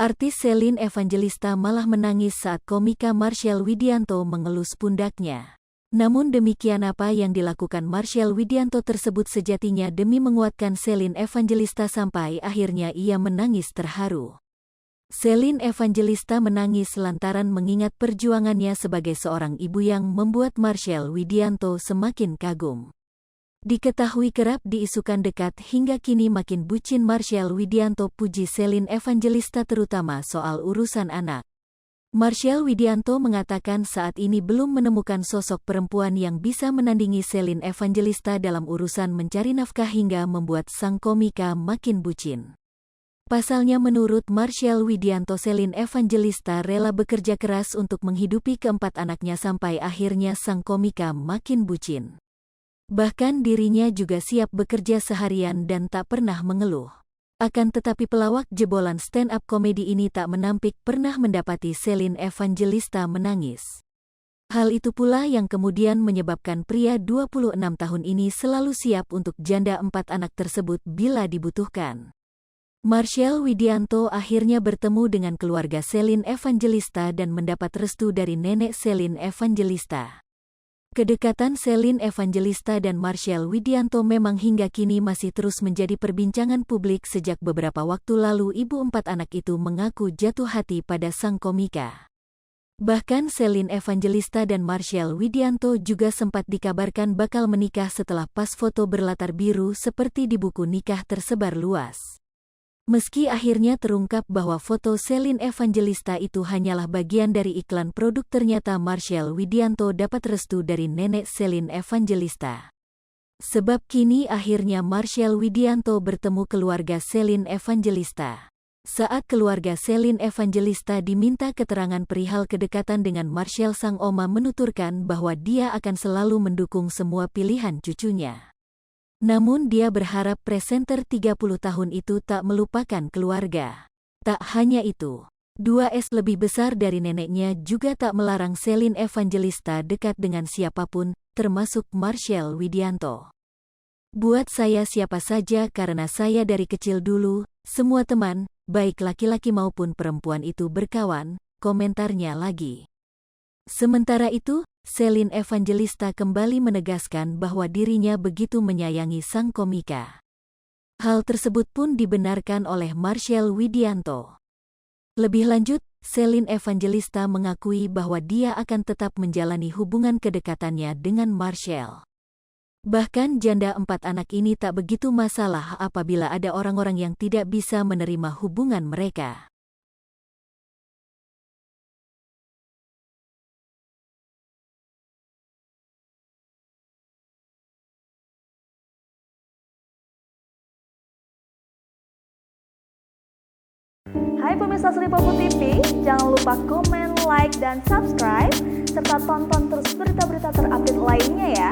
Artis Shelin Evangelista malah menangis saat komika Marshell Widianto mengelus pundaknya. Namun demikian apa yang dilakukan Marshell Widianto tersebut sejatinya demi menguatkan Shelin Evangelista sampai akhirnya ia menangis terharu. Shelin Evangelista menangis lantaran mengingat perjuangannya sebagai seorang ibu yang membuat Marshell Widianto semakin kagum. Diketahui kerap diisukan dekat hingga kini makin bucin Marshell Widianto, puji Shelin Evangelista terutama soal urusan anak. Marshell Widianto mengatakan saat ini belum menemukan sosok perempuan yang bisa menandingi Shelin Evangelista dalam urusan mencari nafkah hingga membuat sang komika makin bucin. Pasalnya menurut Marshell Widianto, Shelin Evangelista rela bekerja keras untuk menghidupi keempat anaknya sampai akhirnya sang komika makin bucin. Bahkan dirinya juga siap bekerja seharian dan tak pernah mengeluh. Akan tetapi pelawak jebolan stand-up komedi ini tak menampik pernah mendapati Shelin Evangelista menangis. Hal itu pula yang kemudian menyebabkan pria 26 tahun ini selalu siap untuk janda 4 anak tersebut bila dibutuhkan. Marshell Widianto akhirnya bertemu dengan keluarga Shelin Evangelista dan mendapat restu dari nenek Shelin Evangelista. Kedekatan Shelin Evangelista dan Marshell Widianto memang hingga kini masih terus menjadi perbincangan publik sejak beberapa waktu lalu ibu 4 anak itu mengaku jatuh hati pada sang komika. Bahkan Shelin Evangelista dan Marshell Widianto juga sempat dikabarkan bakal menikah setelah pas foto berlatar biru seperti di buku nikah tersebar luas. Meski akhirnya terungkap bahwa foto Shelin Evangelista itu hanyalah bagian dari iklan produk, ternyata Marshell Widianto dapat restu dari nenek Shelin Evangelista. Sebab kini akhirnya Marshell Widianto bertemu keluarga Shelin Evangelista. Saat keluarga Shelin Evangelista diminta keterangan perihal kedekatan dengan Marshell, sang oma menuturkan bahwa dia akan selalu mendukung semua pilihan cucunya. Namun dia berharap presenter 30 tahun itu tak melupakan keluarga. Tak hanya itu, 2S lebih besar dari neneknya juga tak melarang Shelin Evangelista dekat dengan siapapun, termasuk Marshell Widianto. Buat saya siapa saja karena saya dari kecil dulu, semua teman, baik laki-laki maupun perempuan itu berkawan, komentarnya lagi. Sementara itu, Shelin Evangelista kembali menegaskan bahwa dirinya begitu menyayangi sang komika. Hal tersebut pun dibenarkan oleh Marshell Widianto. Lebih lanjut, Shelin Evangelista mengakui bahwa dia akan tetap menjalani hubungan kedekatannya dengan Marshell. Bahkan janda 4 anak ini tak begitu masalah apabila ada orang-orang yang tidak bisa menerima hubungan mereka. Hai pemirsa Sri Popo TV, jangan lupa komen, like, dan subscribe, serta tonton terus berita-berita terupdate lainnya ya.